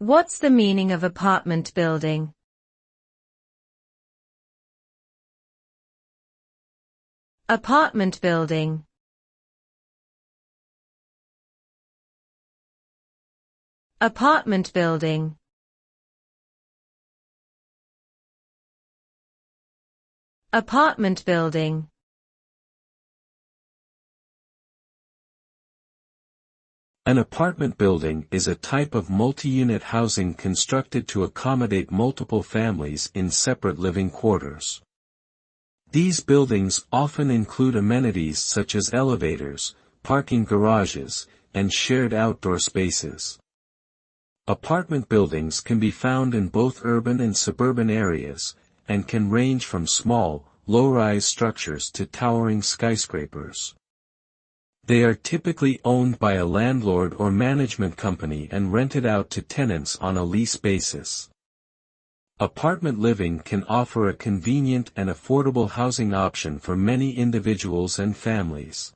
What's the meaning of apartment building? Apartment building. Apartment building. Apartment building. An apartment building is a type of multi-unit housing constructed to accommodate multiple families in separate living quarters. These buildings often include amenities such as elevators, parking garages, and shared outdoor spaces. Apartment buildings can be found in both urban and suburban areas, and can range from small, low-rise structures to towering skyscrapers. They are typically owned by a landlord or management company and rented out to tenants on a lease basis. Apartment living can offer a convenient and affordable housing option for many individuals and families.